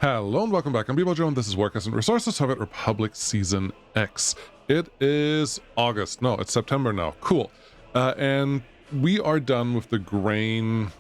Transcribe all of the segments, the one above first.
Hello and welcome back. I'm Joe and this is Workers and Resources Soviet Republic Season X. It is August. No, it's September now. Cool. And we are done with the grain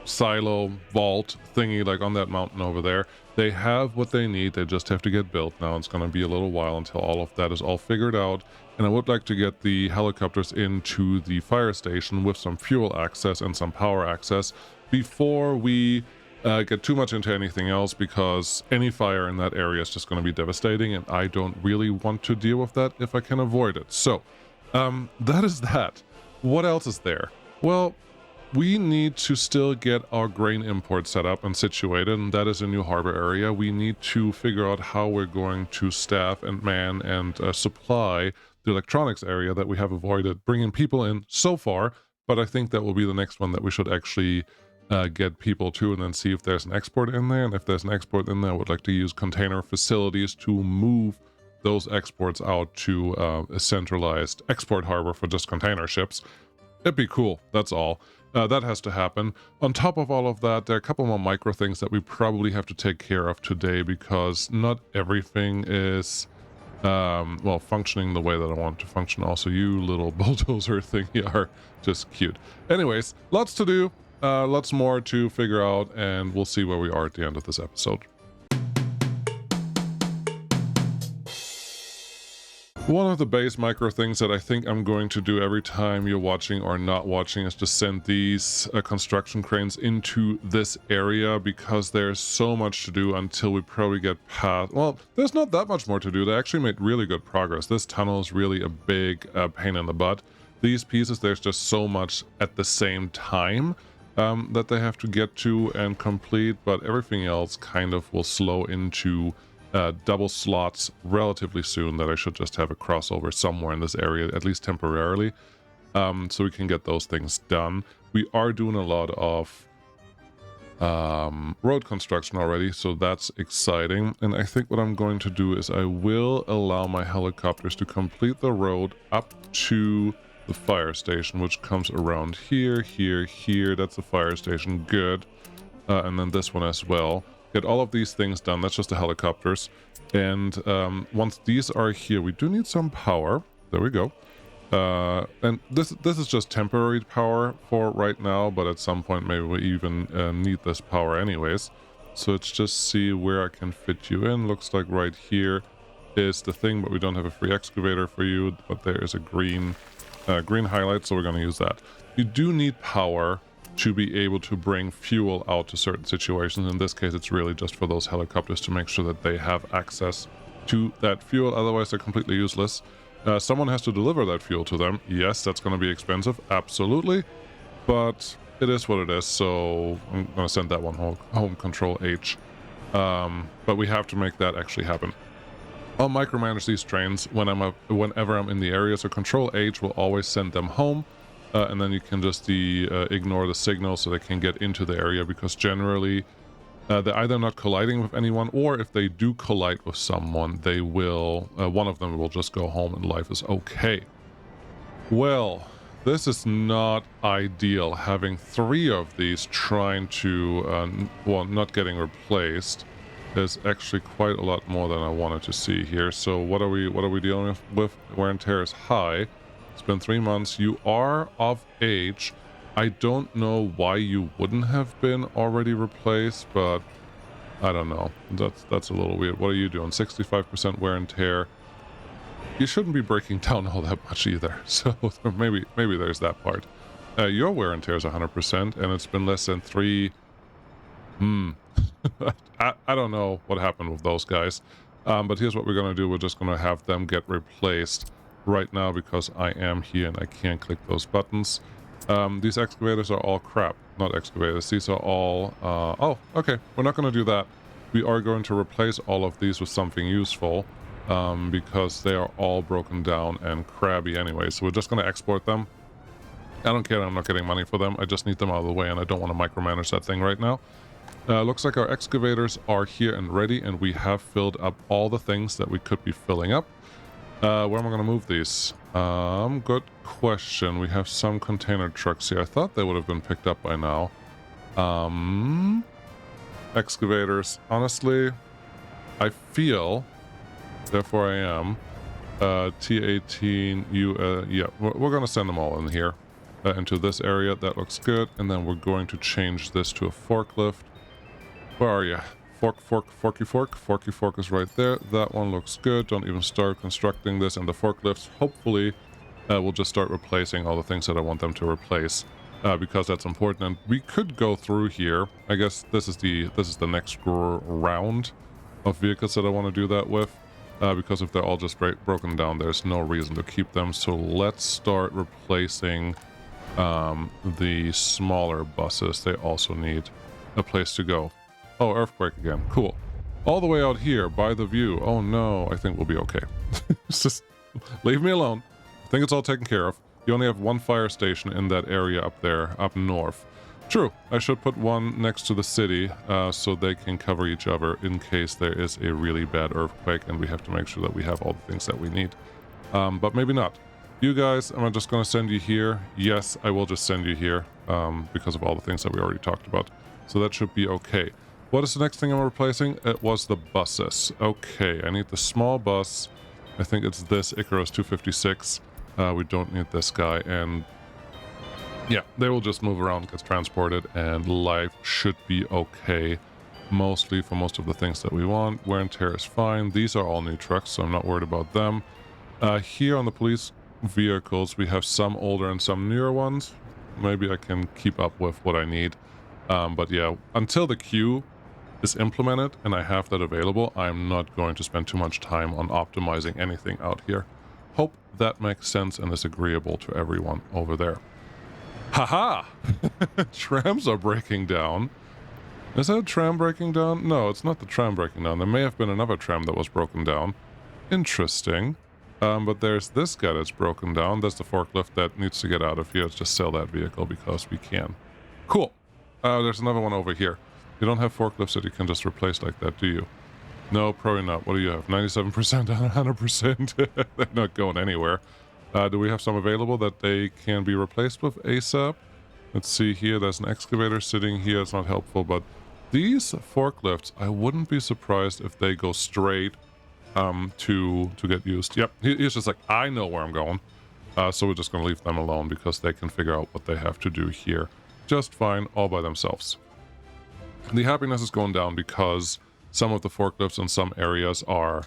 silo vault thingy like on that mountain over there. They have what they need. They just have to get built. Now it's going to be a little while until all of that is all figured out. And I would like to get the helicopters into the fire station with some fuel access and some power access before we get too much into anything else, because any fire in that area is just going to be devastating and I don't really want to deal with that if I can avoid it. So that is that. What else is there? Well, we need to still get our grain import set up and situated, and that is a new harbor area. We need to figure out how we're going to staff and man and supply the electronics area that we have avoided bringing people in so far, but I think that will be the next one that we should actually get people to, and then see if there's an export in there. And if there's an export in there, I would like to use container facilities to move those exports out to a centralized export harbor for just container ships. It'd be cool, that's all. That has to happen. On top of all of that, there are a couple more micro things that we probably have to take care of today, because not everything is well, functioning the way that I want it to function. Also, you little bulldozer thingy are just cute. Anyways, lots to do. Lots more to figure out, and we'll see where we are at the end of this episode. One of the base micro things that I think I'm going to do every time you're watching or not watching is to send these construction cranes into this area, because there's so much to do until we probably get past... Well, there's not that much more to do. They actually made really good progress. This tunnel is really a big pain in the butt. These pieces, there's just so much at the same time that they have to get to and complete, but everything else kind of will slow into double slots relatively soon, that I should just have a crossover somewhere in this area, at least temporarily, so we can get those things done. We are doing a lot of road construction already, so that's exciting. And I think what I'm going to do is I will allow my helicopters to complete the road up to the fire station, which comes around here, here. That's the fire station. Good. And then this one as well. Get all of these things done. That's just the helicopters. And once these are here, we do need some power. There we go. And this is just temporary power for right now, but at some point maybe we even need this power anyways. So let's just see where I can fit you in. Looks like right here is the thing, but we don't have a free excavator for you. But there is a green highlight, so we're going to use that. You do need power to be able to bring fuel out to certain situations. In this case, it's really just for those helicopters to make sure that they have access to that fuel. Otherwise, they're completely useless. Someone has to deliver that fuel to them. Yes, that's going to be expensive. Absolutely. But it is what it is. So I'm going to send that one home, Control H. But we have to make that actually happen. I'll micromanage these trains whenever I'm in the area, so Control H will always send them home, and then you can just ignore the signal so they can get into the area, because generally they're either not colliding with anyone, or if they do collide with someone, they will, one of them will just go home and life is okay. Well, this is not ideal, having 3 of these trying to, well, not getting replaced. Is actually quite a lot more than I wanted to see here. So what are we dealing with? Wear and tear is high. It's been 3 months. You are of age. I don't know why you wouldn't have been already replaced, but I don't know. That's a little weird. What are you doing? 65% wear and tear. You shouldn't be breaking down all that much either. So maybe there's that part. Your wear and tear is 100%, and it's been less than 3. I don't know what happened with those guys, but here's what we're going to do. We're just going to have them get replaced right now, because I am here and I can't click those buttons. These excavators are all crap. Not excavators. These are all... oh, okay. We're not going to do that. We are going to replace all of these with something useful, because they are all broken down and crabby anyway. So we're just going to export them. I don't care. I'm not getting money for them. I just need them out of the way, and I don't want to micromanage that thing right now. Looks like our excavators are here and ready, and we have filled up all the things that we could be filling up. Where am I going to move these? Good question. We have some container trucks here. I thought they would have been picked up by now. excavators. Honestly, I feel, therefore I am, T18, yeah, we're going to send them all in here, into this area. That looks good. And then we're going to change this to a forklift. Where are you? Forky fork is right there. That one looks good. Don't even start constructing this. And the forklifts, hopefully, we'll just start replacing all the things that I want them to replace, because that's important. And we could go through here. I guess this is the next round of vehicles that I want to do that with, because if they're all just broken down, there's no reason to keep them. So let's start replacing the smaller buses. They also need a place to go. Oh, earthquake again. Cool. All the way out here by the view. Oh no, I think we'll be okay. Just leave me alone. I think it's all taken care of. You only have one fire station in that area up there, up north. True, I should put one next to the city, so they can cover each other in case there is a really bad earthquake and we have to make sure that we have all the things that we need. But maybe not. You guys, am I just going to send you here? Yes, I will just send you here, because of all the things that we already talked about. So that should be okay. What is the next thing I'm replacing? It was the buses. Okay, I need the small bus. I think it's this Icarus 256. We don't need this guy. And yeah, they will just move around, get transported, and life should be okay. Mostly for most of the things that we want. Wear and tear is fine. These are all new trucks, so I'm not worried about them. Here on the police vehicles, we have some older and some newer ones. Maybe I can keep up with what I need. But yeah, until the queue is implemented and I have that available, I'm not going to spend too much time on optimizing anything out here. Hope that makes sense and is agreeable to everyone over there. Haha! Trams are breaking down. Is that a tram breaking down? No, it's not the tram breaking down. There may have been another tram that was broken down. Interesting. But there's this guy that's broken down. That's the forklift that needs to get out of here. Let's just sell that vehicle because we can. Cool. There's another one over here. You don't have forklifts that you can just replace like that, do you? No, probably not. What do you have? 97% and 100%? They're not going anywhere. Do we have some available that they can be replaced with ASAP? Let's see here. There's an excavator sitting here. It's not helpful, but these forklifts, I wouldn't be surprised if they go straight to get used. Yep, he's just like, I know where I'm going. So we're just going to leave them alone because they can figure out what they have to do here just fine all by themselves. The happiness is going down because some of the forklifts in some areas are...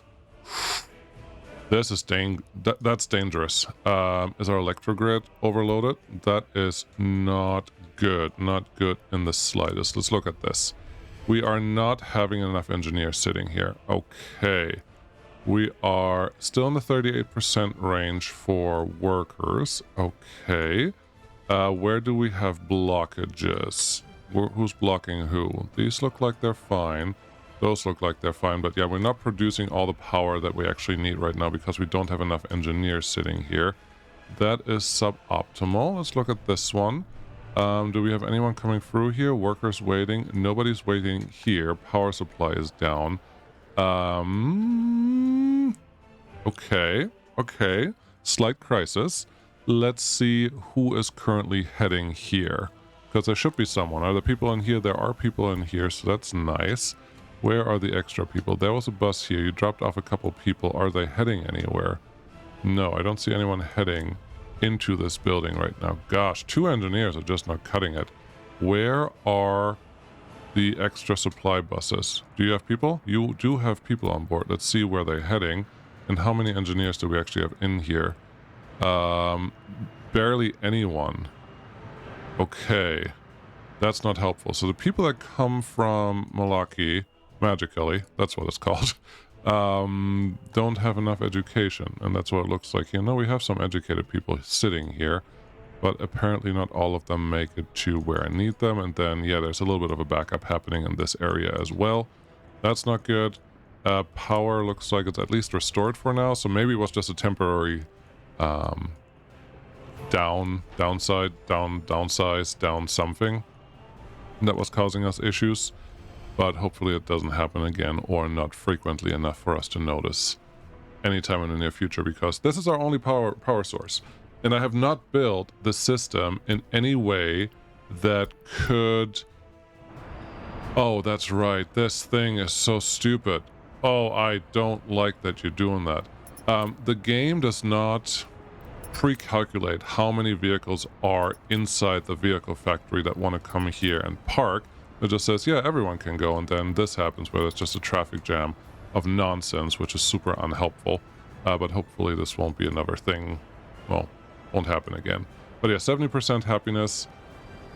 This is that's dangerous. Is our electrogrid overloaded? That is not good. Not good in the slightest. Let's look at this. We are not having enough engineers sitting here. Okay. We are still in the 38% range for workers. Okay. Where do we have blockages? Who's blocking who? These look like they're fine. Those look like they're fine. But yeah, we're not producing all the power that we actually need right now because we don't have enough engineers sitting here. That is suboptimal. Let's look at this one. Do we have anyone coming through here? Workers waiting. Nobody's waiting here. Power supply is down. Okay. Okay. Slight crisis. Let's see who is currently heading here. Because there should be someone. Are there people in here? There are people in here, so that's nice. Where are the extra people? There was a bus here. You dropped off a couple people. Are they heading anywhere? No, I don't see anyone heading into this building right now. Gosh, 2 engineers are just not cutting it. Where are the extra supply buses? Do you have people? You do have people on board. Let's see where they're heading. And how many engineers do we actually have in here? Barely anyone. Okay. That's not helpful. So the people that come from Malaki, magically, that's what it's called, don't have enough education. And that's what it looks like here. No, we have some educated people sitting here, but apparently not all of them make it to where I need them. And then, yeah, there's a little bit of a backup happening in this area as well. That's not good. Power looks like it's at least restored for now. So maybe it was just a temporary downsize, down something that was causing us issues, but hopefully it doesn't happen again or not frequently enough for us to notice anytime in the near future, because this is our only power source, and I have not built the system in any way that could Oh, that's right. This thing is so stupid. Oh, I don't like that you're doing that. The game does not pre-calculate how many vehicles are inside the vehicle factory that want to come here and park. It just says, yeah, everyone can go, and then this happens where it's just a traffic jam of nonsense, which is super unhelpful. But hopefully this won't be another thing. Well, won't happen again. But yeah, 70% happiness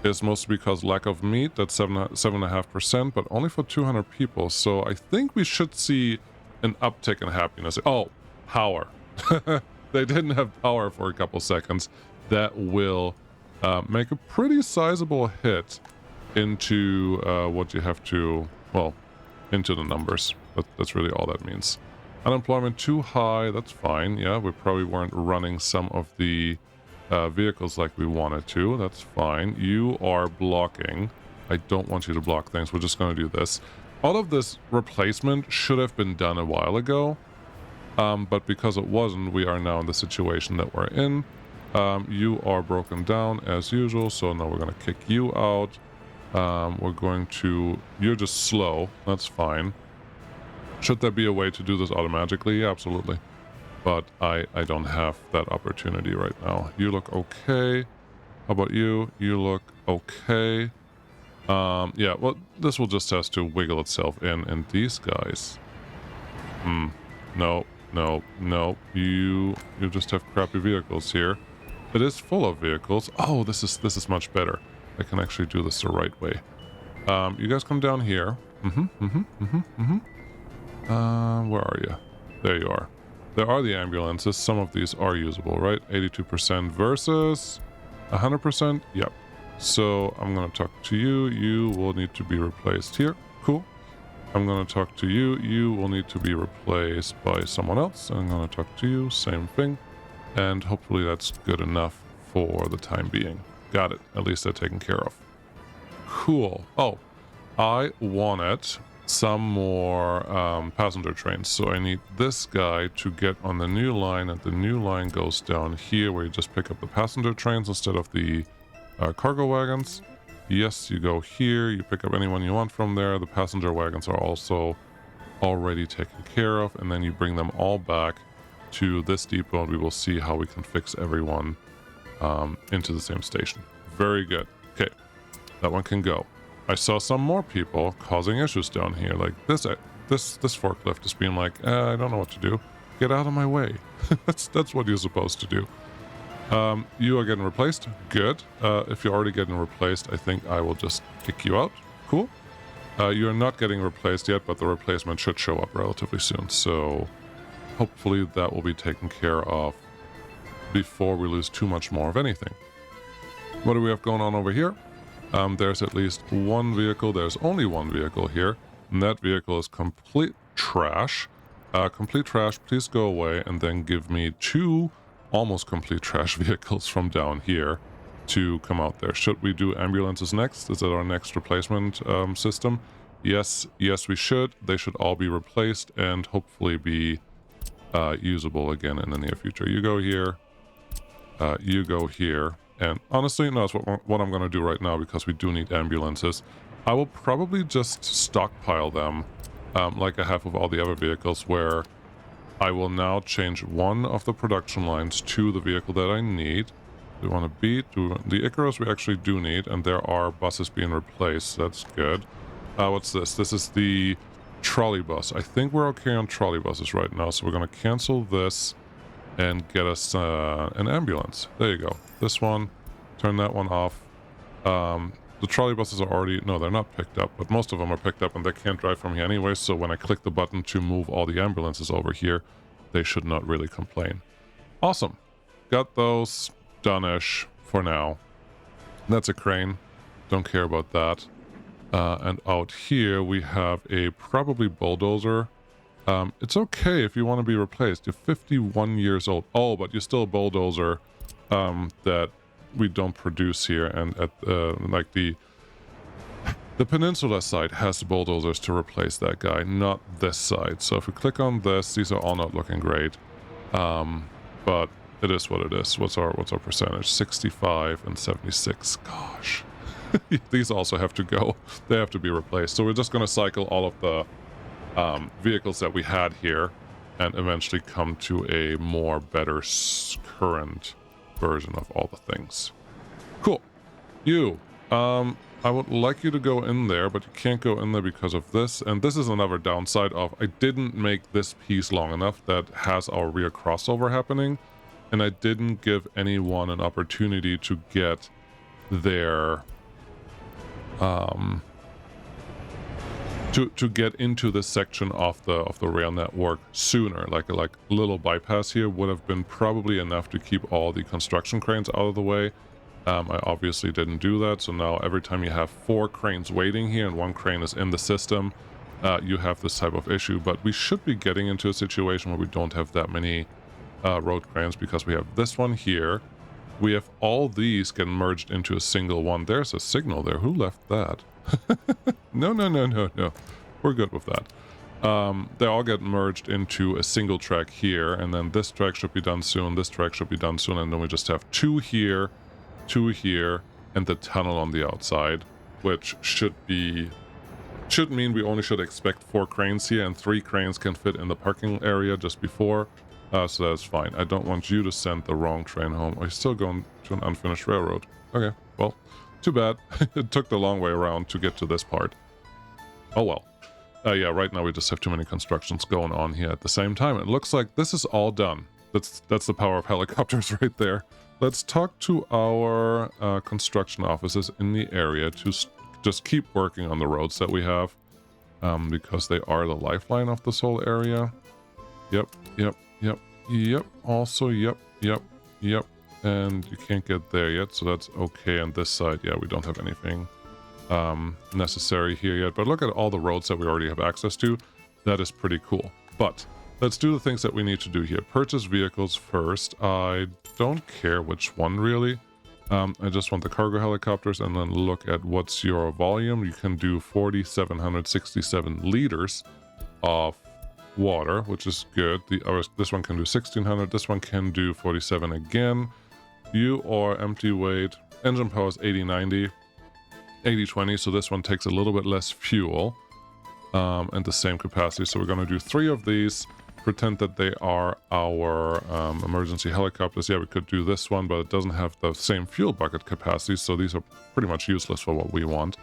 is mostly because lack of meat. That's 7.5%, but only for 200 people. So I think we should see an uptick in happiness. Oh, power. They didn't have power for a couple seconds. That will make a pretty sizable hit into what you have to, well, into the numbers. That's really all that means. Unemployment too high, that's fine. Yeah, we probably weren't running some of the vehicles like we wanted to. That's fine. You are blocking. I don't want you to block things. We're just going to do this. All of this replacement should have been done a while ago. But because it wasn't, we are now in the situation that we're in. You are broken down as usual, so now we're going to kick you out. We're going to... You're just slow. That's fine. Should there be a way to do this automatically? Yeah, absolutely. But I don't have that opportunity right now. You look okay. How about you? You look okay. Yeah, well, this will just have to wiggle itself in. And these guys... No. You just have crappy vehicles here. It is full of vehicles. Oh, this is much better. I can actually do this the right way. You guys come down here. Where are you? There you are. There are the ambulances. Some of these are usable, right? 82% versus 100%. Yep. So I'm going to talk to you. You will need to be replaced here. Cool. I'm going to talk to you. You will need to be replaced by someone else. I'm going to talk to you. Same thing. And hopefully that's good enough for the time being. Got it. At least they're taken care of. Cool. Oh, I wanted some more passenger trains. So I need this guy to get on the new line, and the new line goes down here where you just pick up the passenger trains instead of the cargo wagons. Yes, you go here, you pick up anyone you want from there. The passenger wagons are also already taken care of, and then you bring them all back to this depot, and we will see how we can fix everyone into the same station. Very good. Okay, that one can go. I saw some more people causing issues down here, like this forklift is being like, I don't know what to do. Get out of my way. that's what you're supposed to do. You are getting replaced. Good. If you're already getting replaced, I think I will just kick you out. Cool. You're not getting replaced yet, but the replacement should show up relatively soon. So hopefully that will be taken care of before we lose too much more of anything. What do we have going on over here? There's at least one vehicle. There's only one vehicle here, and that vehicle is complete trash. Complete trash, please go away, and then give me 2 almost complete trash vehicles from down here to come out there. Should we do ambulances next? Is that our next replacement system? Yes, we should. They should all be replaced and hopefully be usable again in the near future. You go here. You go here. And honestly, no, that's what I'm going to do right now, because we do need ambulances. I will probably just stockpile them like I have with all the other vehicles, where I will now change one of the production lines to the vehicle that I need. We want to beat the Icarus we actually do need, and there are buses being replaced. That's good. What's this? This is the trolley bus. I think we're okay on trolley buses right now, so we're going to cancel this and get us an ambulance. There you go. This one, turn that one off. The trolley buses are already... No, they're not picked up, but most of them are picked up, and they can't drive from here anyway, so when I click the button to move all the ambulances over here, they should not really complain. Awesome. Got those done-ish for now. That's a crane. Don't care about that. And out here, we have a probably bulldozer. It's okay if you want to be replaced. You're 51 years old. Oh, but you're still a bulldozer that we don't produce here. And at like the Peninsula side has bulldozers to replace that guy, not this side. So if we click on this, these are all not looking great. But it is what it is. What's our percentage? 65 and 76. Gosh. These also have to go. They have to be replaced. So we're just going to cycle all of the vehicles that we had here and eventually come to a more better current version of all the things. Cool. You, I would like you to go in there, but you can't go in there because of this. And this is another downside of I didn't make this piece long enough that has our rear crossover happening. And I didn't give anyone an opportunity to get their to get into this section of the rail network sooner. Like a little bypass here would have been probably enough to keep all the construction cranes out of the way. I obviously didn't do that, so now every time you have 4 cranes waiting here and 1 crane is in the system, you have this type of issue. But we should be getting into a situation where we don't have that many road cranes, because we have this one here. We have all these get merged into a single one. There's a signal there. Who left that? No. We're good with that. They all get merged into a single track here, and then this track should be done soon, this track should be done soon, and then we just have 2 here, 2 here, and the tunnel on the outside, which should mean we only should expect 4 cranes here, and 3 cranes can fit in the parking area just before, so that's fine. I don't want you to send the wrong train home. Are you still going to an unfinished railroad? Okay, well, too bad. It took the long way around to get to this part. Oh well. Yeah, right now we just have too many constructions going on here at the same time. It looks like this is all done. That's the power of helicopters right there. Let's talk to our construction offices in the area to just keep working on the roads that we have, because they are the lifeline of this whole area. Yep. Also, yep. And you can't get there yet, so that's okay. On this side, yeah, we don't have anything necessary here yet. But look at all the roads that we already have access to. That is pretty cool. But let's do the things that we need to do here. Purchase vehicles first. I don't care which one, really. I just want the cargo helicopters, and then look at what's your volume. You can do 4,767 liters of water, which is good. This one can do 1,600. This one can do 47 again. You are empty weight. Engine power is 80-90, 80-20, so this one takes a little bit less fuel and the same capacity. So we're going to do 3 of these, pretend that they are our emergency helicopters. Yeah, we could do this one, but it doesn't have the same fuel bucket capacity, so these are pretty much useless for what we want.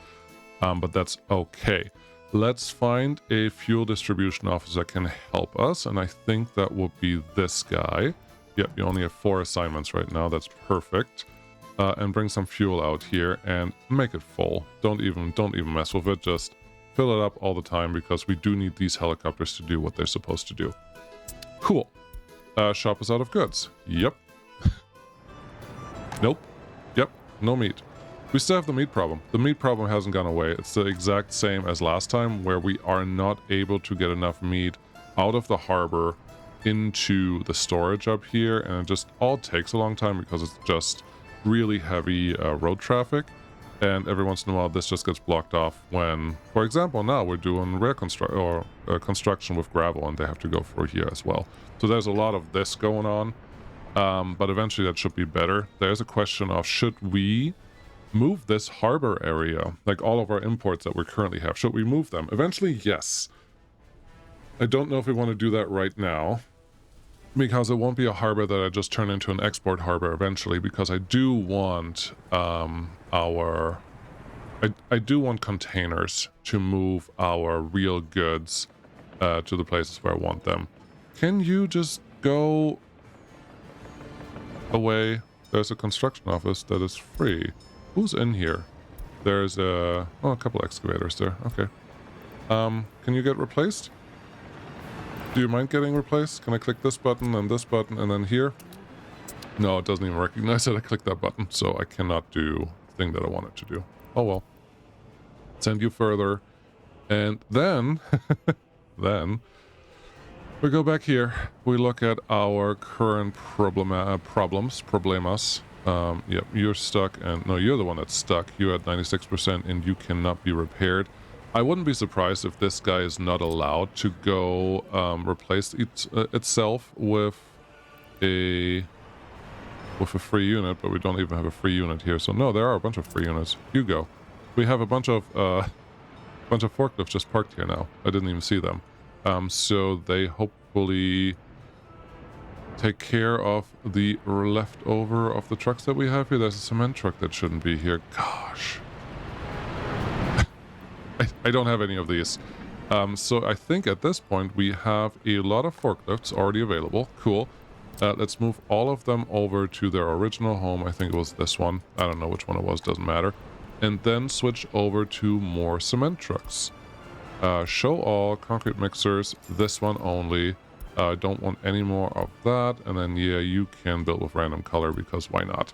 But that's okay. Let's find a fuel distribution officer that can help us, and I think that will be this guy. Yep, you only have 4 assignments right now. That's perfect. And bring some fuel out here and make it full. Don't even mess with it. Just fill it up all the time, because we do need these helicopters to do what they're supposed to do. Cool. Shop is out of goods. Yep. Nope. Yep. No meat. We still have the meat problem. The meat problem hasn't gone away. It's the exact same as last time, where we are not able to get enough meat out of the harbor into the storage up here, and it just all takes a long time because it's just really heavy road traffic, and every once in a while this just gets blocked off when, for example, now we're doing rail construction with gravel, and they have to go through here as well. So there's a lot of this going on, but eventually that should be better. There's a question of, should we move this harbor area, like all of our imports that we currently have, should we move them? Eventually, yes. I don't know if we want to do that right now, because it won't be a harbor that I just turn into an export harbor eventually, because I do want I do want containers to move our real goods to the places where I want them. Can you just go away? There's a construction office that is free. Who's in here? There's a couple excavators there. Okay. Can you get replaced? Do you mind getting replaced? Can I click this button and then here? No, it doesn't even recognize that I clicked that button, so I cannot do the thing that I wanted to do. Oh well. Send you further. And then, we go back here. We look at our current problemas. Yep, you're stuck, and no, you're the one that's stuck. You're at 96% and you cannot be repaired. I wouldn't be surprised if this guy is not allowed to go replace itself with a free unit, but we don't even have a free unit here. So no, there are a bunch of free units. You go. We have a bunch of forklifts just parked here now. I didn't even see them. So they hopefully take care of the leftover of the trucks that we have here. There's a cement truck that shouldn't be here. Gosh. I don't have any of these. So I think at this point we have a lot of forklifts already available. Cool. Let's move all of them over to their original home. I think it was this one. I don't know which one it was. Doesn't matter. And then switch over to more cement trucks. Show all concrete mixers. This one only. Don't want any more of that. And then, yeah, you can build with random color because why not?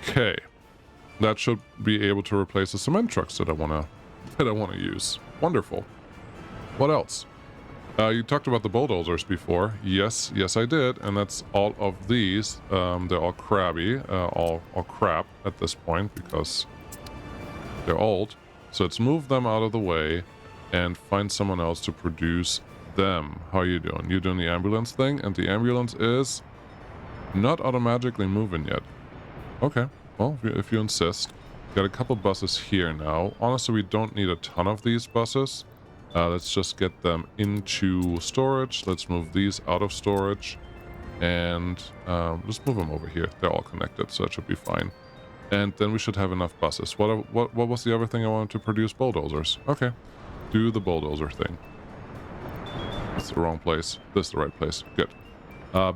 Okay. That should be able to replace the cement trucks that I want to use. Wonderful. What else? You talked about the bulldozers before. Yes, I did. And that's all of these. They're all crabby, all crap at this point because they're old. So let's move them out of the way and find someone else to produce them. How are you doing? You're doing the ambulance thing, and the ambulance is not automatically moving yet. Okay, well, if you insist. Got a couple buses here now. Honestly, we don't need a ton of these buses. Let's just get them into storage. Let's move these out of storage. And just move them over here. They're all connected, so that should be fine. And then we should have enough buses. What was the other thing I wanted to produce? Bulldozers. Okay. Do the bulldozer thing. That's the wrong place. This is the right place. Good.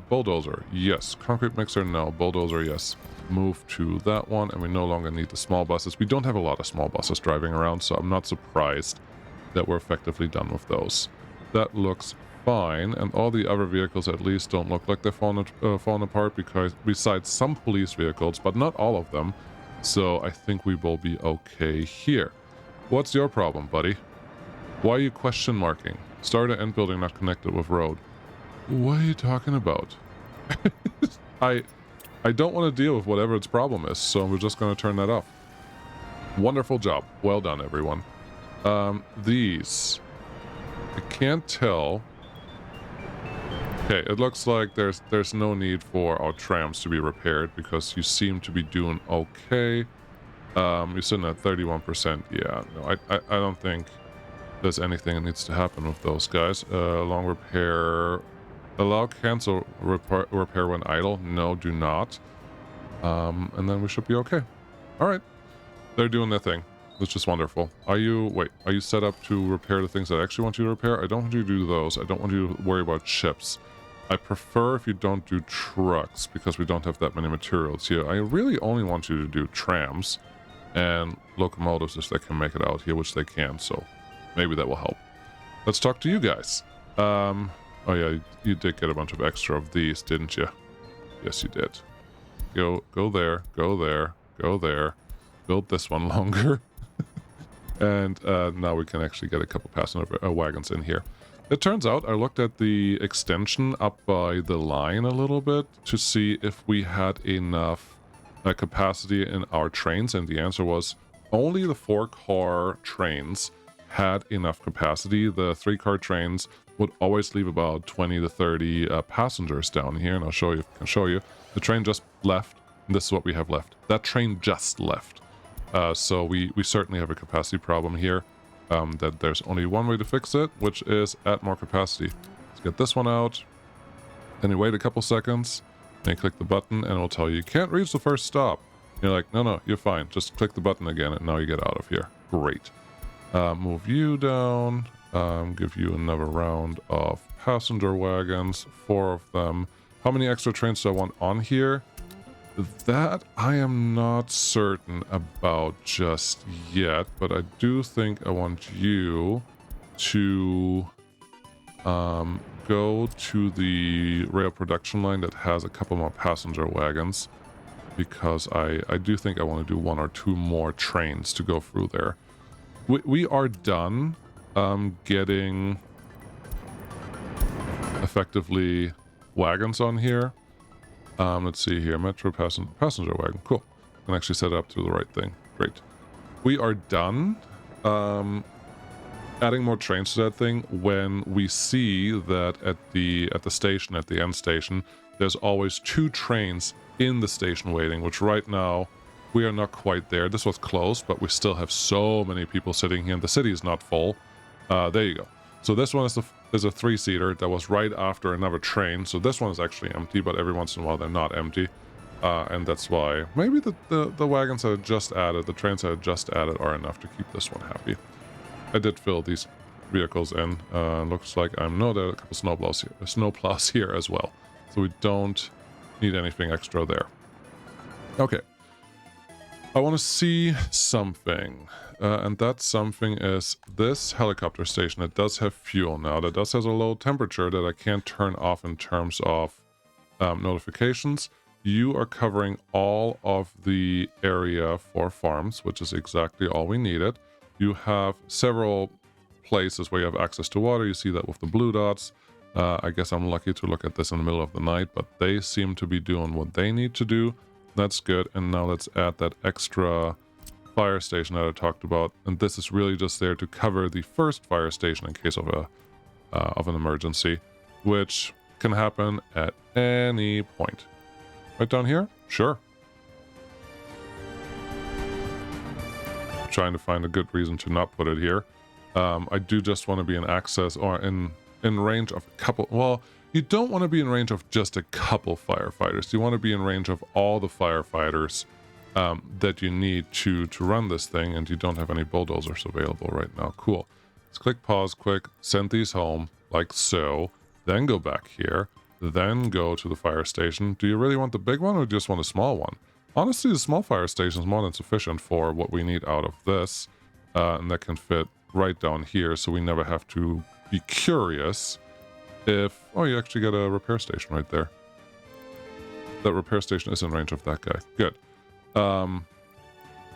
Bulldozer. Yes. Concrete mixer. No. Bulldozer. Yes. Move to that one. And we no longer need the small buses. We don't have a lot of small buses driving around, so I'm not surprised that we're effectively done with those. That looks fine. And all the other vehicles at least don't look like they're falling apart, because besides some police vehicles, but not all of them. So I think we will be okay here. What's your problem, buddy? Why are you question marking? Start and end building not connected with road. What are you talking about? I don't want to deal with whatever its problem is, so we're just going to turn that off. Wonderful job. Well done, everyone. These. I can't tell. Okay, it looks like there's no need for our trams to be repaired because you seem to be doing okay. You're sitting at 31%. Yeah, no, I don't think there's anything that needs to happen with those guys. Long repair. Allow cancel repair when idle. No, do not. And then we should be okay. All right. They're doing their thing. It's just wonderful. Are you set up to repair the things that I actually want you to repair? I don't want you to do those. I don't want you to worry about ships. I prefer if you don't do trucks because we don't have that many materials here. I really only want you to do trams and locomotives if they can make it out here, which they can. So maybe that will help. Let's talk to you guys. Oh yeah, you did get a bunch of extra of these, didn't you? Yes, you did. Go there, go there, go there. Build this one longer. And now we can actually get a couple passenger wagons in here. It turns out I looked at the extension up by the line a little bit to see if we had enough capacity in our trains, and the answer was only the 4-car trains had enough capacity. The 3-car trains would always leave about 20 to 30 passengers down here, and I can show you. The train just left, and this is what we have left. That train just left. So we certainly have a capacity problem here. That there's only one way to fix it, which is add more capacity. Let's get this one out. Then you wait a couple seconds, and you click the button, and it'll tell you can't reach the first stop. And you're like, no, you're fine. Just click the button again, and now you get out of here. Great. Move you down. Give you another round of passenger wagons, 4 of them. How many extra trains do I want on here? That I am not certain about just yet, but I do think I want you to go to the rail production line that has a couple more passenger wagons, because I do think I want to do 1 or 2 more trains to go through there. We are done getting effectively wagons on here. Let's see here. Metro passenger wagon. Cool. I can actually set it up to the right thing. Great. We are done adding more trains to that thing when we see that at the station, at the end station, there's always 2 trains in the station waiting, which right now We are not quite there. This was close, but we still have so many people sitting here, and the city is not full. There you go. So this one is a three-seater that was right after another train. So this one is actually empty, but every once in a while they're not empty. And that's why maybe the wagons that I just added, the trains that I just added are enough to keep this one happy. I did fill these vehicles in. Looks like there are a couple snowplows here as well. So we don't need anything extra there. Okay. I want to see something, and that something is this helicopter station. It does have fuel now. That does have a low temperature that I can't turn off in terms of notifications. You are covering all of the area for farms, which is exactly all we needed. You have several places where you have access to water. You see that with the blue dots. I guess I'm lucky to look at this in the middle of the night, but they seem to be doing what they need to do. That's good. And now let's add that extra fire station that I talked about. And this is really just there to cover the first fire station in case of an emergency, which can happen at any point. Right down here? Sure. Trying to find a good reason to not put it here. I do just want to be in access or in range of a couple. Well, you don't want to be in range of just a couple firefighters. You want to be in range of all the firefighters that you need to run this thing, and you don't have any bulldozers available right now. Cool. Let's click pause quick, send these home, like so, then go back here, then go to the fire station. Do you really want the big one or do you just want a small one? Honestly, the small fire station is more than sufficient for what we need out of this, and that can fit right down here, so we never have to be curious if... Oh, you actually get a repair station right there. That repair station is in range of that guy. Good.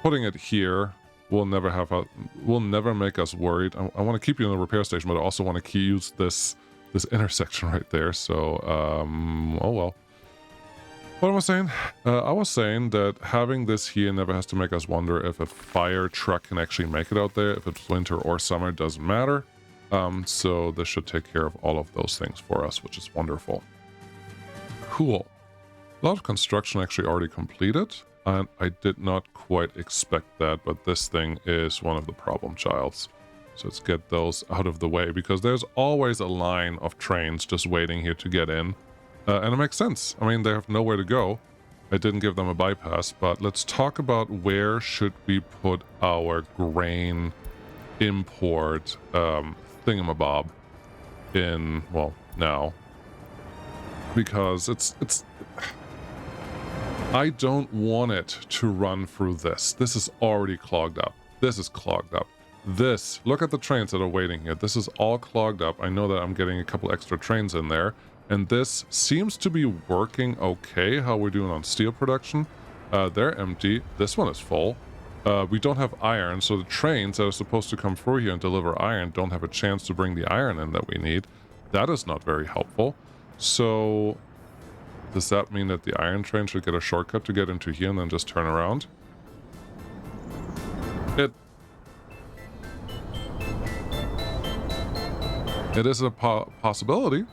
Putting it here will never make us worried. I want to keep you in the repair station, but I also want to use this intersection right there. So, oh well. What am I saying? I was saying that having this here never has to make us wonder if a fire truck can actually make it out there. If it's winter or summer, doesn't matter. So this should take care of all of those things for us, which is wonderful. Cool. A lot of construction actually already completed, and I did not quite expect that, but this thing is one of the problem childs. So let's get those out of the way, because there's always a line of trains just waiting here to get in. And it makes sense. I mean, they have nowhere to go. I didn't give them a bypass, but let's talk about where should we put our grain import thingamabob in, well, now. Because it's I don't want it to run through this. This is already clogged up. This is clogged up. This, look at the trains that are waiting here. This is all clogged up. I know that I'm getting a couple extra trains in there. And this seems to be working okay, how we're doing on steel production. They're empty. This one is full. We don't have iron, so the trains that are supposed to come through here and deliver iron don't have a chance to bring the iron in that we need. That is not very helpful. So, does that mean that the iron train should get a shortcut to get into here and then just turn around? It is a possibility.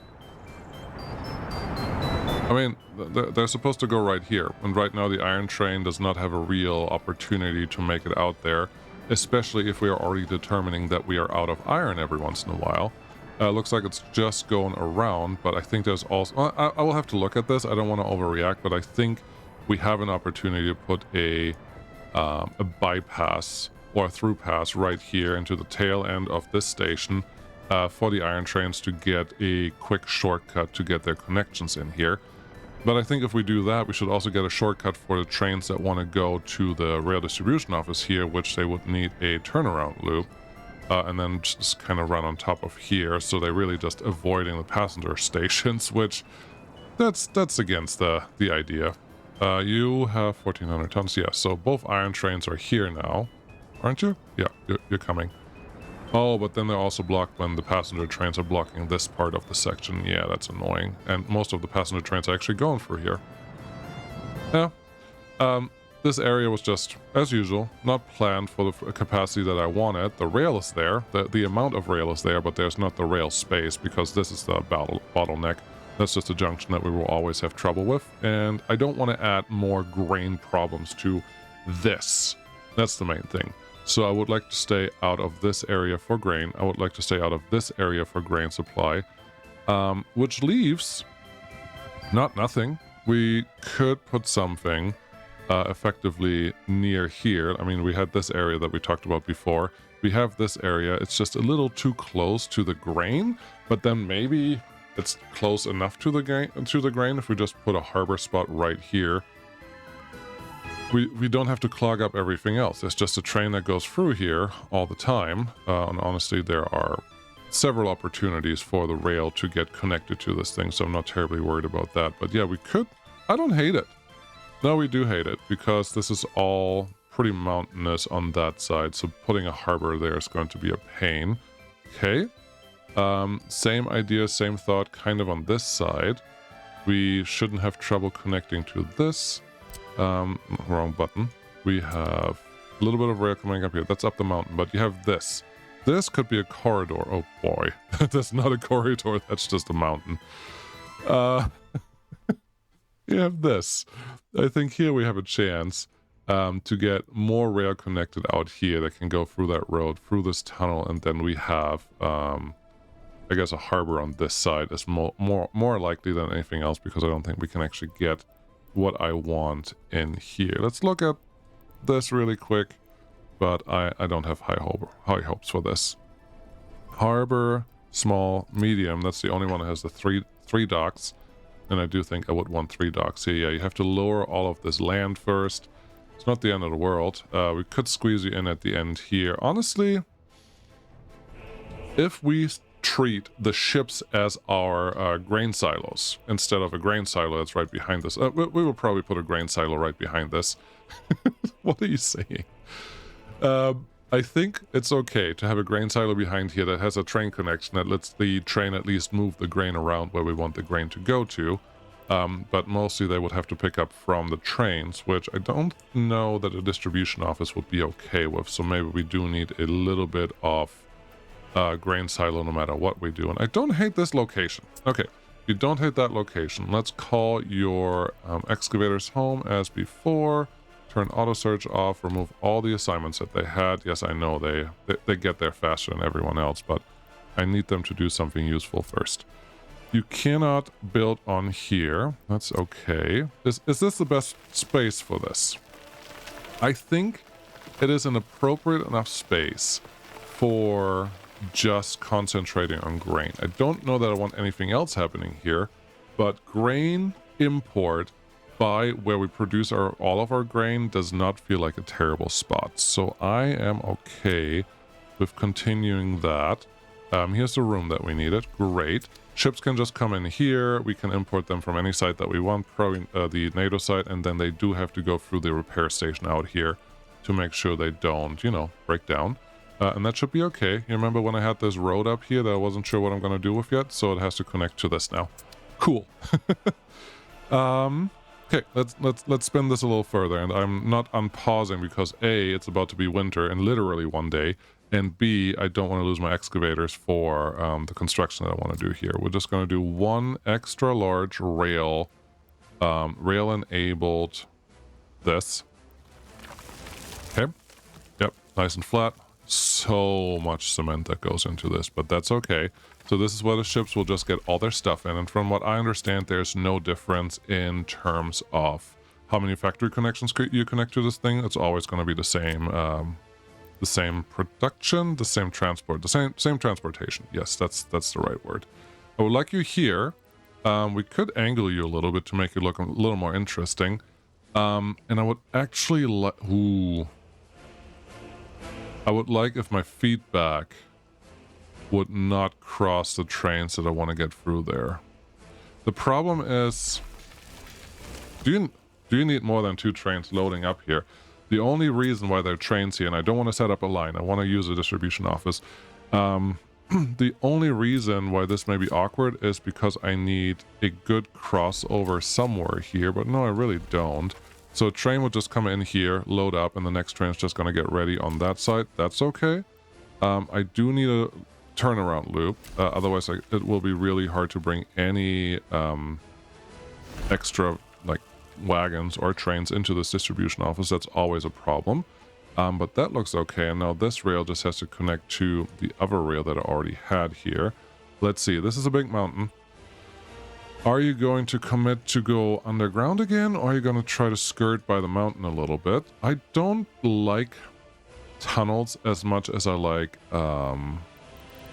I mean, they're supposed to go right here, and right now the iron train does not have a real opportunity to make it out there, especially if we are already determining that we are out of iron every once in a while. Looks like it's just going around, but I think there's also... I will have to look at this. I don't want to overreact, but I think we have an opportunity to put a bypass or a through pass right here into the tail end of this station for the iron trains to get a quick shortcut to get their connections in here. But I think if we do that, we should also get a shortcut for the trains that want to go to the rail distribution office here, which they would need a turnaround loop. And then just kind of run on top of here, so they're really just avoiding the passenger stations, which that's against the idea. You have 1,400 tons, yeah, so both iron trains are here now, aren't you? Yeah, you're coming. Oh, but then they're also blocked when the passenger trains are blocking this part of the section. Yeah, that's annoying. And most of the passenger trains are actually going through here. Yeah. This area was just, as usual, not planned for the capacity that I wanted. The rail is there. The amount of rail is there, but there's not the rail space because this is the bottleneck. That's just a junction that we will always have trouble with. And I don't want to add more grain problems to this. That's the main thing. So I would like to stay out of this area for grain. I would like to stay out of this area for grain supply, which leaves not nothing. We could put something effectively near here. I mean, we had this area that we talked about before. We have this area. It's just a little too close to the grain, but then maybe it's close enough to the grain if we just put a harbor spot right here. We don't have to clog up everything else. It's just a train that goes through here all the time. And honestly, there are several opportunities for the rail to get connected to this thing, so I'm not terribly worried about that. But yeah, we could. I don't hate it. No, we do hate it, because this is all pretty mountainous on that side, so putting a harbor there is going to be a pain. Okay. Same idea, same thought, kind of on this side. We shouldn't have trouble connecting to this. Wrong button. We have a little bit of rail coming up here. That's up the mountain, but you have this. This could be a corridor. Oh boy. That's not a corridor, that's just a mountain. You have this. I think here we have a chance to get more rail connected out here that can go through that road, through this tunnel, and then we have, I guess, a harbor on this side is more likely than anything else, because I don't think we can actually get what I want in here. Let's look at this really quick, but I don't have high hopes for this. Harbor, small, medium. That's the only one that has the three docks, and I do think I would want 3 docks here. Yeah, you have to lower all of this land first. It's not the end of the world. We could squeeze you in at the end here. Honestly, if we treat the ships as our grain silos instead of a grain silo that's right behind this. We will probably put a grain silo right behind this. What are you saying? I think it's okay to have a grain silo behind here that has a train connection that lets the train at least move the grain around where we want the grain to go to. But mostly they would have to pick up from the trains, which I don't know that a distribution office would be okay with. So maybe we do need a little bit of grain silo no matter what we do. And I don't hate this location. Okay, if you don't hate that location, let's call your excavators home as before. Turn auto search off, remove all the assignments that they had. Yes, I know they get there faster than everyone else, but I need them to do something useful first. You cannot build on here. That's okay. Is this the best space for this? I think it is an appropriate enough space for just concentrating on grain. I don't know that I want anything else happening here, but grain import by where we produce all of our grain does not feel like a terrible spot. So I am okay with continuing that. Here's the room that we needed. Great. Ships can just come in here. We can import them from any site that we want, probably the NATO site, and then they do have to go through the repair station out here to make sure they don't, you know, break down. And that should be okay. You remember when I had this road up here that I wasn't sure what I'm going to do with yet? So it has to connect to this now. Cool. Okay, let's spin this a little further. And I'm not unpausing because A, it's about to be winter and literally one day. And B, I don't want to lose my excavators for the construction that I want to do here. We're just going to do one extra large rail, rail-enabled this. Okay. Yep, nice and flat. So much cement that goes into this, but that's okay. So this is where the ships will just get all their stuff in. And from what I understand, there's no difference in terms of how many factory connections you connect to this thing. It's always going to be the same production, the same transport, the same transportation. Yes, that's the right word. I would like you here. We could angle you a little bit to make it look a little more interesting. And I would actually like... Ooh. I would like if my feedback would not cross the trains that I want to get through there. The problem is... Do you need more than 2 trains loading up here? The only reason why there are trains here, and I don't want to set up a line, I want to use a distribution office. The only reason why this may be awkward is because I need a good crossover somewhere here, but no, I really don't. So a train would just come in here, load up, and the next train's just going to get ready on that side. That's okay. I do need a turnaround loop, otherwise it will be really hard to bring any extra, like, wagons or trains into this distribution office. That's always a problem. But that looks okay. And now this rail just has to connect to the other rail that I already had here. Let's see. This is a big mountain. Are you going to commit to go underground again, or are you going to try to skirt by the mountain a little bit? I don't like tunnels as much as I like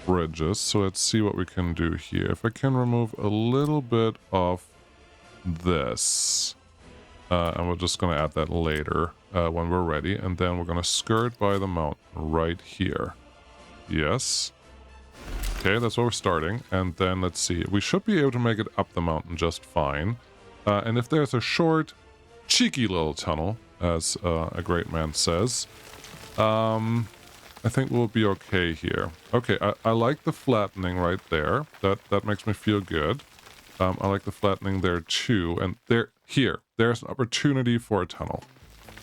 bridges. So let's see what we can do here. If I can remove a little bit of this, and we're just going to add that later when we're ready, and then we're going to skirt by the mountain right here. Yes. Okay, that's where we're starting. And then let's see, we should be able to make it up the mountain just fine. And if there's a short, cheeky little tunnel, as a great man says, I think we'll be okay here. Okay, I like the flattening right there. That makes me feel good. I like the flattening there too. And there's an opportunity for a tunnel.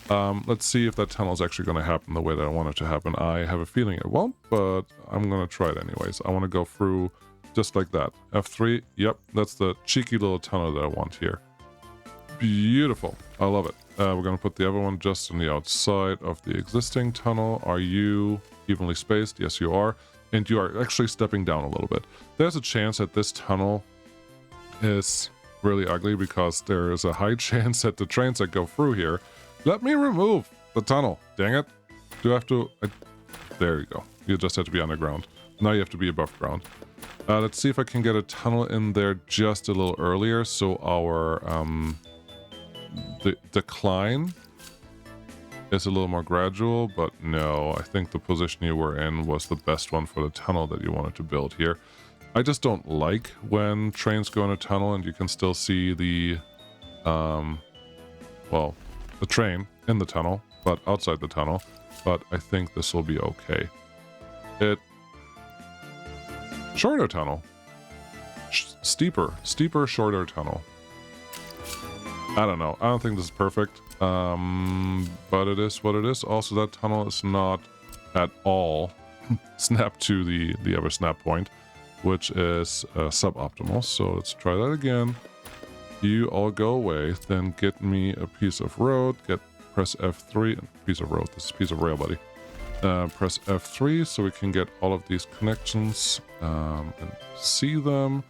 Let's see if that tunnel is actually going to happen the way that I want it to happen. I have a feeling it won't, but I'm going to try it anyways. I want to go through just like that. F3, yep, that's the cheeky little tunnel that I want here. Beautiful. I love it. We're going to put the other one just on the outside of the existing tunnel. Are you evenly spaced? Yes, you are. And you are actually stepping down a little bit. There's a chance that this tunnel is really ugly because there is a high chance that the trains that go through here. Let me remove the tunnel. Dang it. Do I have to... there you go. You just have to be underground. Now you have to be above ground. Let's see if I can get a tunnel in there just a little earlier so our the decline is a little more gradual, but no, I think the position you were in was the best one for the tunnel that you wanted to build here. I just don't like when trains go in a tunnel and you can still see the well, the train in the tunnel, but outside the tunnel. But I think this will be okay. Shorter tunnel. Steeper, shorter tunnel. I don't know. I don't think this is perfect. But it is what it is. Also, that tunnel is not at all snapped to the other snap point, which is suboptimal. So let's try that again. You all go away, then get me a piece of road, press F3, piece of road, this is a piece of rail, buddy. Press F3 so we can get all of these connections and see them.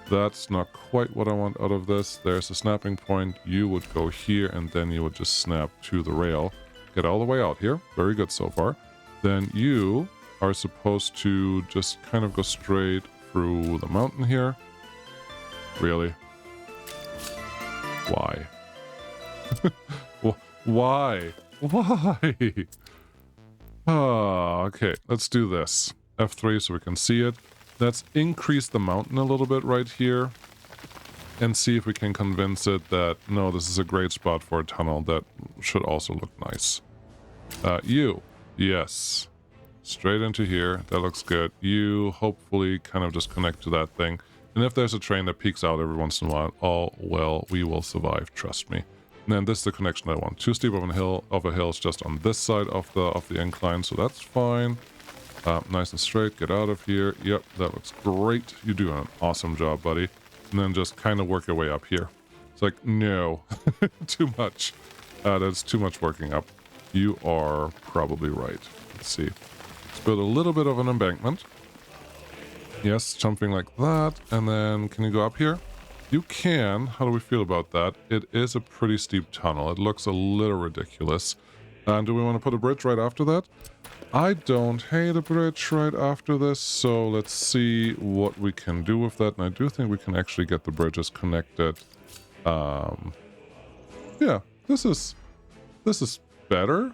That's not quite what I want out of this. There's a snapping point. You would go here and then you would just snap to the rail. Get all the way out here. Very good so far. Then you are supposed to just kind of go straight through the mountain here. Really? Why? Why? Why? Okay, let's do this. F3 so we can see it. Let's increase the mountain a little bit right here and see if we can convince it that, no, this is a great spot for a tunnel that should also look nice. You. Yes. Straight into here. That looks good. You hopefully kind of just connect to that thing. And if there's a train that peeks out every once in a while, oh, well, we will survive, trust me. And then this is the connection I want. Too steep of a hill is just on this side of the incline, so that's fine. Nice and straight. Get out of here. Yep, that looks great. You're doing an awesome job, buddy. And then just kind of work your way up here. It's like, no, too much. That's too much working up. You are probably right. Let's see. Let's build a little bit of an embankment. Yes, jumping like that. And then can you go up here? You can. How do we feel about that? It is a pretty steep tunnel. It looks a little ridiculous. And do we want to put a bridge right after that? I don't hate a bridge right after this, so let's see what we can do with that. And I do think we can actually get the bridges connected. Yeah, this is better.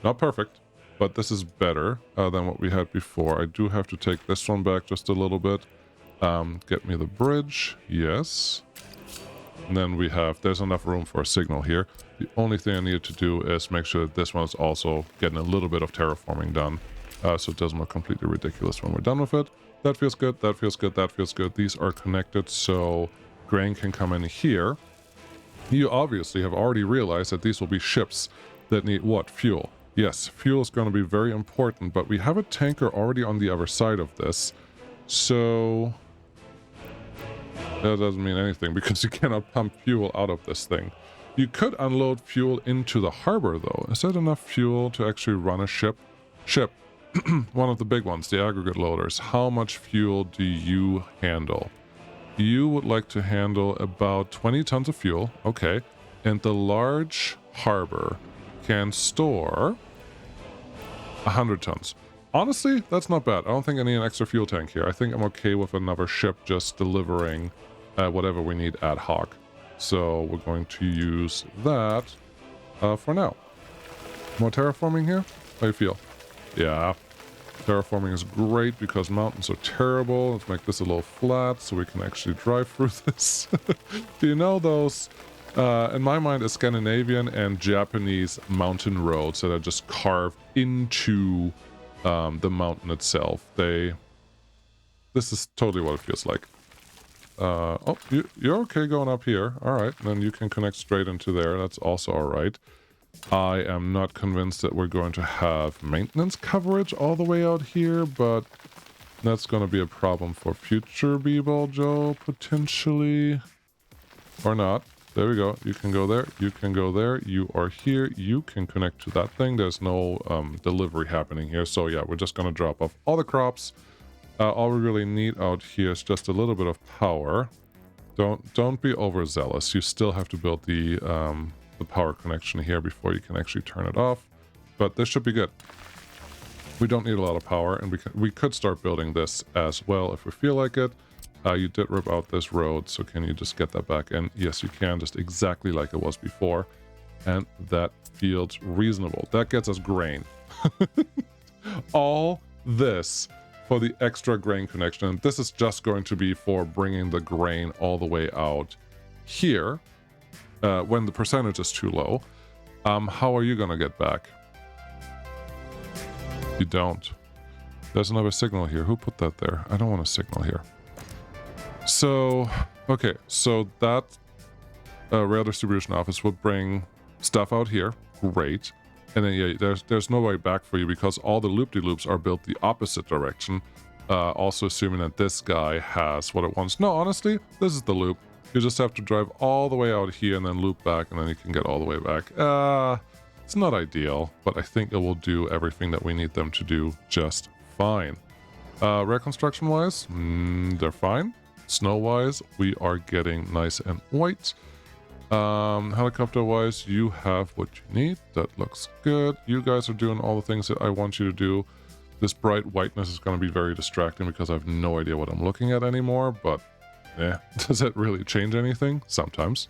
Not perfect, but this is better than what we had before. I do have to take this one back just a little bit. Get me the bridge. Yes. And then there's enough room for a signal here. The only thing I need to do is make sure that this one is also getting a little bit of terraforming done. So it doesn't look completely ridiculous when we're done with it. That feels good, that feels good, that feels good. These are connected so grain can come in here. You obviously have already realized that these will be ships that need what? Fuel. Yes, fuel is going to be very important, but we have a tanker already on the other side of this. So that doesn't mean anything because you cannot pump fuel out of this thing. You could unload fuel into the harbor, though. Is that enough fuel to actually run a ship? One of the big ones, the aggregate loaders. How much fuel do you handle? You would like to handle about 20 tons of fuel. Okay. And the large harbor can store 100 tons. Honestly, that's not bad. I don't think I need an extra fuel tank here. I think I'm okay with another ship just delivering whatever we need ad hoc. So we're going to use that for now. More terraforming here? How do you feel? Yeah. Terraforming is great because mountains are terrible. Let's make this a little flat so we can actually drive through this. Do you know those, in my mind, a Scandinavian and Japanese mountain roads that are just carved into the mountain itself? This is totally what it feels like. Oh, you're okay going up here. All right, then you can connect straight into there. That's also all right. I am not convinced that we're going to have maintenance coverage all the way out here, but that's going to be a problem for future B-Ball Joe, potentially. Or not. There we go. You can go there. You can go there. You are here. You can connect to that thing. There's no delivery happening here. So yeah, we're just going to drop off all the crops. All we really need out here is just a little bit of power. Don't be overzealous. You still have to build the power connection here before you can actually turn it off. But this should be good. We don't need a lot of power, and we could start building this as well if we feel like it. You did rip out this road, so can you just get that back in? Yes, you can, just exactly like it was before. And that feels reasonable. That gets us grain. All this for the extra grain connection. This is just going to be for bringing the grain all the way out here. When the percentage is too low. How are you gonna get back? You don't. There's another signal here. Who put that there? I don't want a signal here. So, okay, so that rail distribution office would bring stuff out here. Great. And then yeah, there's no way back for you because all the loop-de-loops are built the opposite direction. Also assuming that this guy has what it wants. No, honestly, this is the loop. You just have to drive all the way out here and then loop back, and then you can get all the way back. It's not ideal, but I think it will do everything that we need them to do just fine. Rail construction-wise, they're fine. Snow-wise, we are getting nice and white. Helicopter-wise, you have what you need. That looks good. You guys are doing all the things that I want you to do. This bright whiteness is going to be very distracting because I have no idea what I'm looking at anymore, but does it really change anything? Sometimes.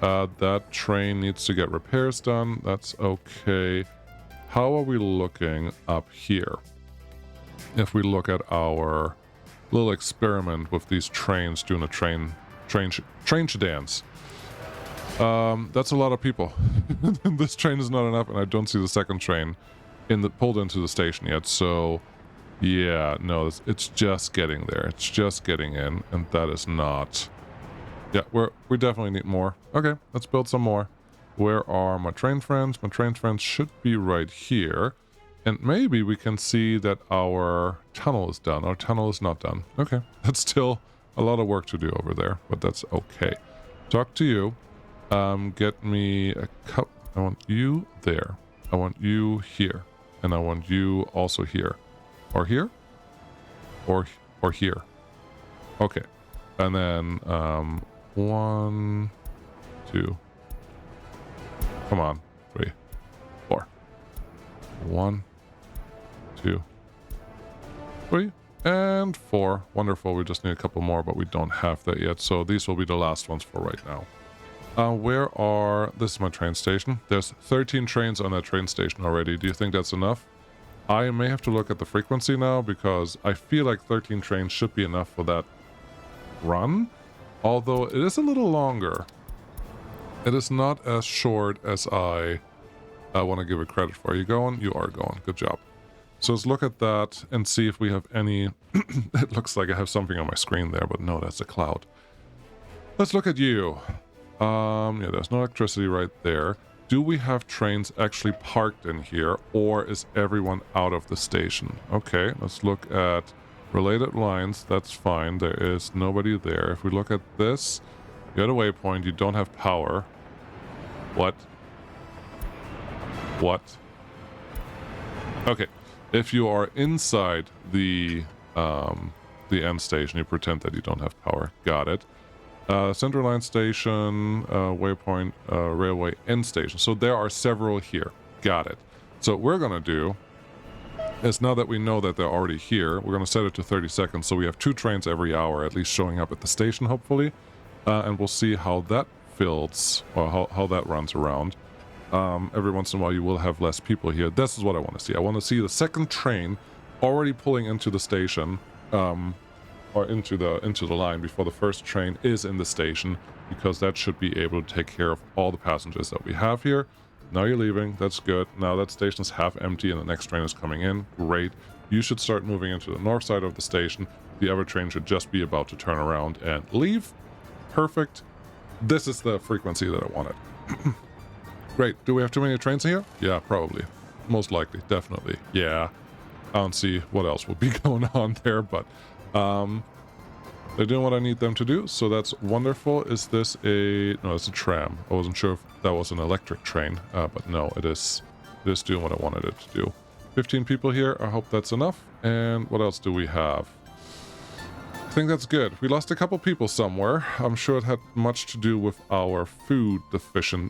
That train needs to get repairs done. That's okay. How are we looking up here? If we look at our little experiment with these trains doing a train dance. That's a lot of people. This train is not enough, and I don't see the second train pulled into the station yet, so yeah, no, it's just getting there. It's just getting in, and that is not... Yeah, we definitely need more. Okay, let's build some more. Where are my train friends? My train friends should be right here. And maybe we can see that our tunnel is done. Our tunnel is not done. Okay, that's still a lot of work to do over there, but that's okay. Talk to you. Get me a cup. I want you there. I want you here. And I want you also here. Or here? Or here. Okay. And then, 1, 2. Come on. 3, 4. 1, 2, 3, and 4. Wonderful. We just need a couple more, but we don't have that yet. So these will be the last ones for right now. This is my train station. There's 13 trains on that train station already. Do you think that's enough? I may have to look at the frequency now because I feel like 13 trains should be enough for that run. Although it is a little longer. It is not as short as I want to give it credit for. Are you going? You are going. Good job. So let's look at that and see if we have any... It looks like I have something on my screen there, but no, that's a cloud. Let's look at you. Yeah, there's no electricity right there. Do we have trains actually parked in here, or is everyone out of the station? Okay, let's look at related lines. That's fine. There is nobody there. If we look at this, you had a waypoint. You don't have power. What? What? Okay. If you are inside the end station, you pretend that you don't have power. Got it. Central line station, waypoint, railway end station. So there are several here. Got it. So what we're going to do is, now that we know that they're already here, we're going to set it to 30 seconds. So we have 2 trains every hour, at least showing up at the station, hopefully. And we'll see how that fills, or how that runs around. Every once in a while you will have less people here. This is what I want to see. I want to see the second train already pulling into the station, or into the line before the first train is in the station, because that should be able to take care of all the passengers that we have here. Now you're leaving. That's good. Now that station's half empty and the next train is coming in. Great. You should start moving into the north side of the station. The other train should just be about to turn around and leave. Perfect. This is the frequency that I wanted. Great. Do we have too many trains here? Yeah, probably. Most likely. Definitely. Yeah. I don't see what else would be going on there, but they're doing what I need them to do, so that's wonderful. Is this a... No, it's a tram. I wasn't sure if that was an electric train, but no, it is doing what I wanted it to do. 15 people here. I hope that's enough. And what else do we have? I think that's good. We lost a couple people somewhere. I'm sure it had much to do with our food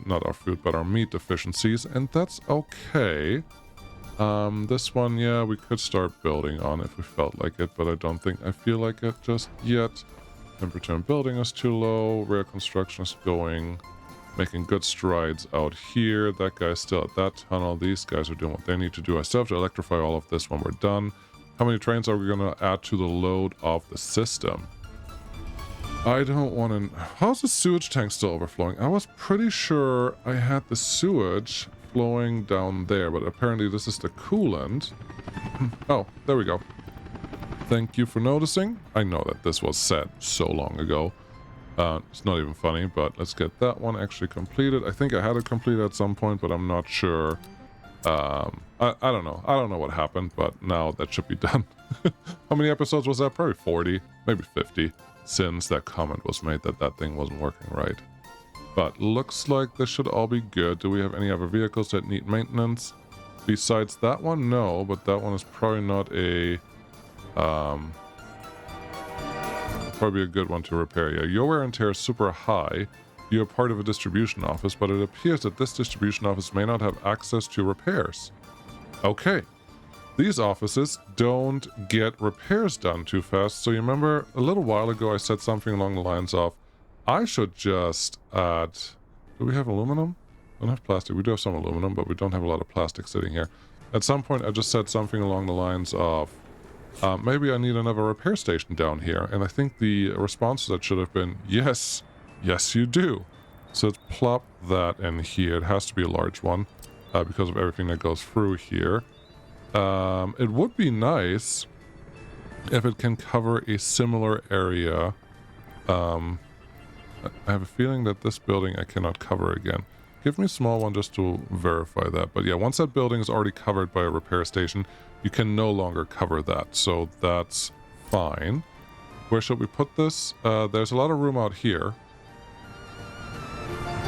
not our food, but our meat deficiencies, and that's okay. This one, yeah, we could start building on if we felt like it, but I feel like it just yet. Temperature in building is too low. Rail construction is making good strides out here. That guy's still at that tunnel. These guys are doing what they need to do. I still have to electrify all of this when we're done. How many trains are we going to add to the load of the system? I don't want to... How's the sewage tank still overflowing? I was pretty sure I had the sewage flowing down there, but apparently this is the coolant. Oh, there we go. Thank you for noticing. I know that this was said so long ago. It's not even funny, but let's get that one actually completed. I think I had it completed at some point, but I'm not sure. I don't know. I don't know what happened, but now that should be done. How many episodes was that? Probably 40, maybe 50, since that comment was made that that thing wasn't working right. But looks like this should all be good. Do we have any other vehicles that need maintenance? Besides that one, no, but that one is probably not a... probably a good one to repair. Yeah, your wear and tear is super high. You're part of a distribution office, but it appears that this distribution office may not have access to repairs. Okay. These offices don't get repairs done too fast. So you remember a little while ago I said something along the lines of, I should just add... Do we have aluminum? We don't have plastic. We do have some aluminum, but we don't have a lot of plastic sitting here. At some point I just said something along the lines of, maybe I need another repair station down here. And I think the response to that should have been, yes. Yes, you do. So let's plop that in here. It has to be a large one because of everything that goes through here. It would be nice if it can cover a similar area. I have a feeling that this building I cannot cover again. Give me a small one just to verify that. But yeah, once that building is already covered by a repair station, you can no longer cover that. So that's fine. Where should we put this? There's a lot of room out here.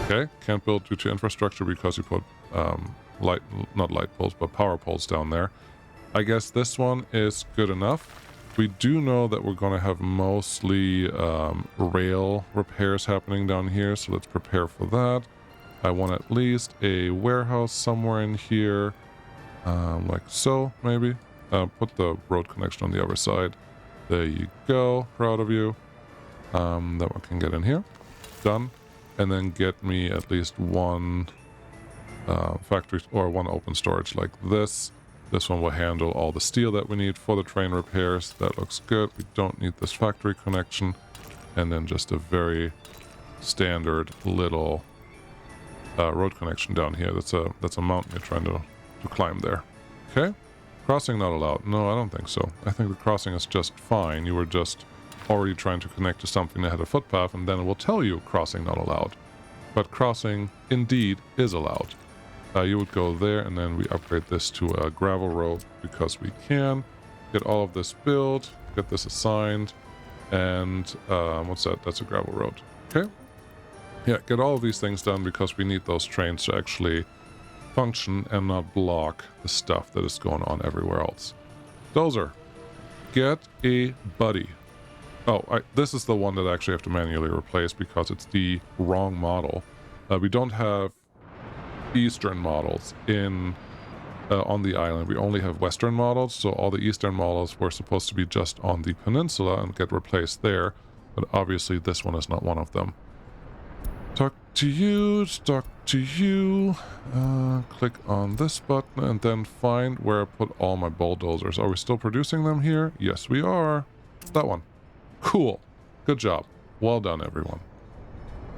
Okay, can't build due to infrastructure because you put not light poles, but power poles down there. I guess this one is good enough. We do know that we're going to have mostly rail repairs happening down here, so let's prepare for that. I want at least a warehouse somewhere in here, like so, maybe. Put the road connection on the other side. There you go. Proud of you. That one can get in here. Done. And then get me at least one factory or one open storage like this. This one will handle all the steel that we need for the train repairs. That looks good. We don't need this factory connection. And then just a very standard little road connection down here. That's a mountain you're trying to climb there. Okay. Crossing not allowed. No, I don't think so. I think the crossing is just fine. You were just already trying to connect to something that had a footpath, and then it will tell you crossing not allowed. But crossing indeed is allowed. You would go there, and then we upgrade this to a gravel road because we can. Get all of this built, get this assigned, and what's that? That's a gravel road. Okay. Yeah, get all of these things done because we need those trains to actually function and not block the stuff that is going on everywhere else. Dozer, get a buddy. Oh, this is the one that I actually have to manually replace because it's the wrong model. We don't have Eastern models in on the island. We only have Western models, so all the Eastern models were supposed to be just on the peninsula and get replaced there, but obviously this one is not one of them. Talk to you, click on this button and then find where I put all my bulldozers. Are we still producing them here? Yes, we are. That one. Cool. Good job. Well done, everyone.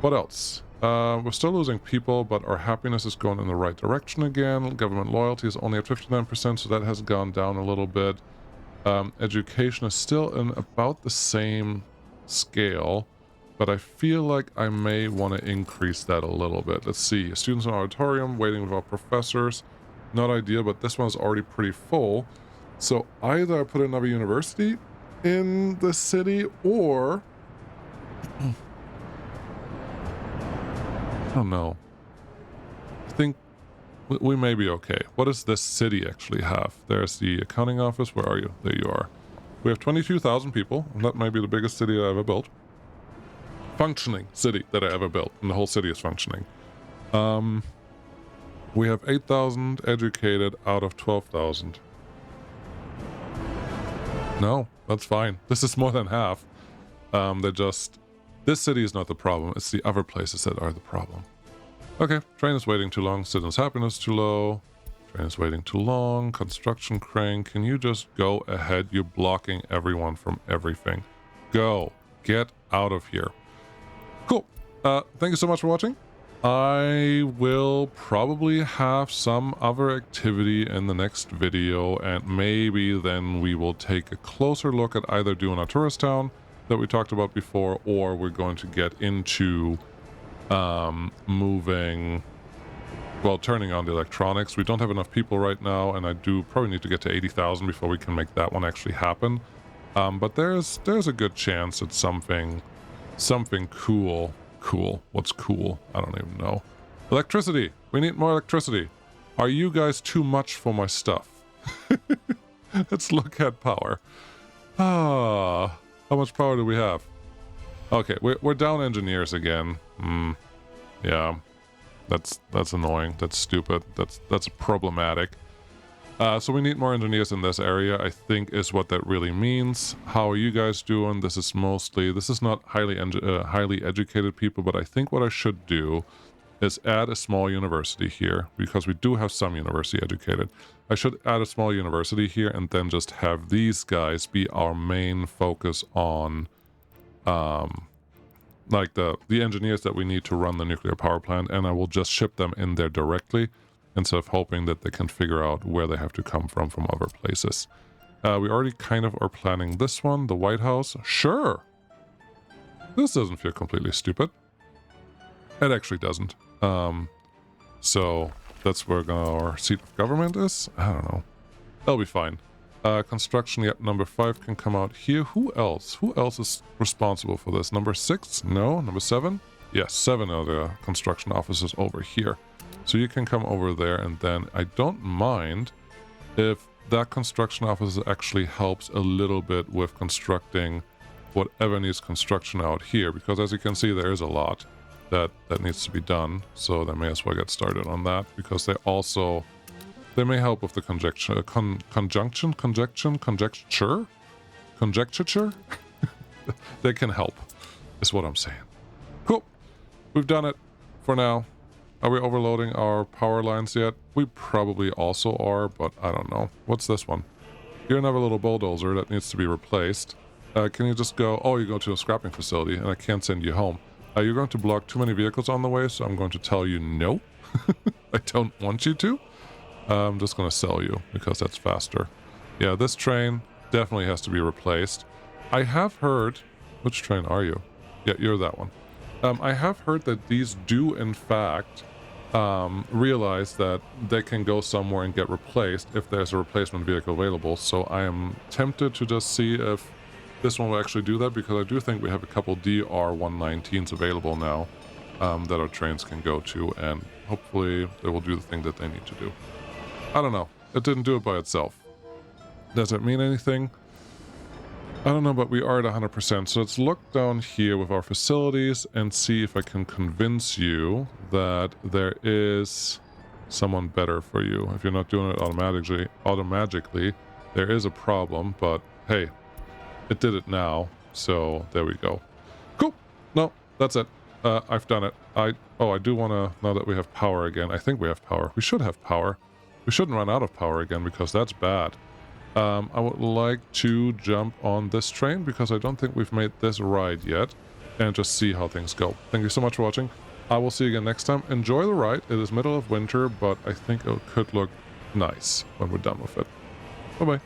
What else? We're still losing people, but our happiness is going in the right direction again. Government loyalty is only at 59%, so that has gone down a little bit. Education is still in about the same scale, but I feel like I may want to increase that a little bit. Let's see. Students in auditorium, waiting with our professors. Not ideal, but this one is already pretty full. So either I put another university in the city, or I don't know. I think we may be okay. What does this city actually have? There's the accounting office. Where are you? There you are. We have 22,000 people, and that might be the biggest city I ever built. Functioning city that I ever built, and the whole city is functioning. We have 8,000 educated out of 12,000. No, that's fine. This is more than half. This city is not the problem. It's the other places that are the problem. Okay, train is waiting too long. Citizens' happiness too low. Train is waiting too long. Construction crane, can you just go ahead? You're blocking everyone from everything. Go. Get out of here. Cool. Thank you so much for watching. I will probably have some other activity in the next video, and maybe then we will take a closer look at either doing a tourist town that we talked about before, or we're going to get into turning on the electronics. We don't have enough people right now, and I do probably need to get to 80,000 before we can make that one actually happen. But there's a good chance that something cool. What's cool? I don't even know. Electricity. We need more electricity. Are you guys too much for my stuff? Let's look at power. How much power do we have? Okay, we're down engineers again. Yeah, that's annoying. That's stupid. That's problematic. So we need more engineers in this area, I think, is what that really means. How are you guys doing? This is not highly educated people, but I think what I should do is add a small university here, because we do have some university educated. I should add a small university here and then just have these guys be our main focus on like the engineers that we need to run the nuclear power plant, and I will just ship them in there directly instead of hoping that they can figure out where they have to come from other places. We already kind of are planning this one, the White House. Sure. This doesn't feel completely stupid. It actually doesn't. So that's where our seat of government is. I don't know. That'll be fine. Construction, yep, number 5 can come out here. Who else? Who else is responsible for this? Number 6? No. Number 7? Yes, 7 are the construction officers over here. So you can come over there, and then I don't mind if that construction officer actually helps a little bit with constructing whatever needs construction out here, because as you can see, there is a lot that needs to be done. So they may as well get started on that, because they may help with the conjecture. They can help, is what I'm saying. Cool. We've done it for now. Are we overloading our power lines yet? We probably also are, but I don't know. What's this one? You're another little bulldozer that needs to be replaced. Can you just go... Oh, you go to a scrapping facility, and I can't send you home. You're going to block too many vehicles on the way, so I'm going to tell you no. I don't want you to. I'm just going to sell you, because that's faster. Yeah, this train definitely has to be replaced. I have heard... Which train are you? Yeah, you're that one. I have heard that these do, in fact, realize that they can go somewhere and get replaced if there's a replacement vehicle available. So I am tempted to just see if this one will actually do that, because I do think we have a couple DR-119s available now. that our trains can go to, and hopefully they will do the thing that they need to do. I don't know. It didn't do it by itself. Does it mean anything? I don't know, but we are at 100%. So let's look down here with our facilities and see if I can convince you that there is someone better for you. If you're not doing it automatically, there is a problem, but hey, it did it now. So there we go. Cool. No, that's it. I've done it. I do want to, now that we have power again, I think we have power. We should have power. We shouldn't run out of power again because that's bad. I would like to jump on this train because I don't think we've made this ride yet, and just see how things go. Thank you so much for watching. I will see you again next time. Enjoy the ride. It is middle of winter, but I think it could look nice when we're done with it. Bye-bye.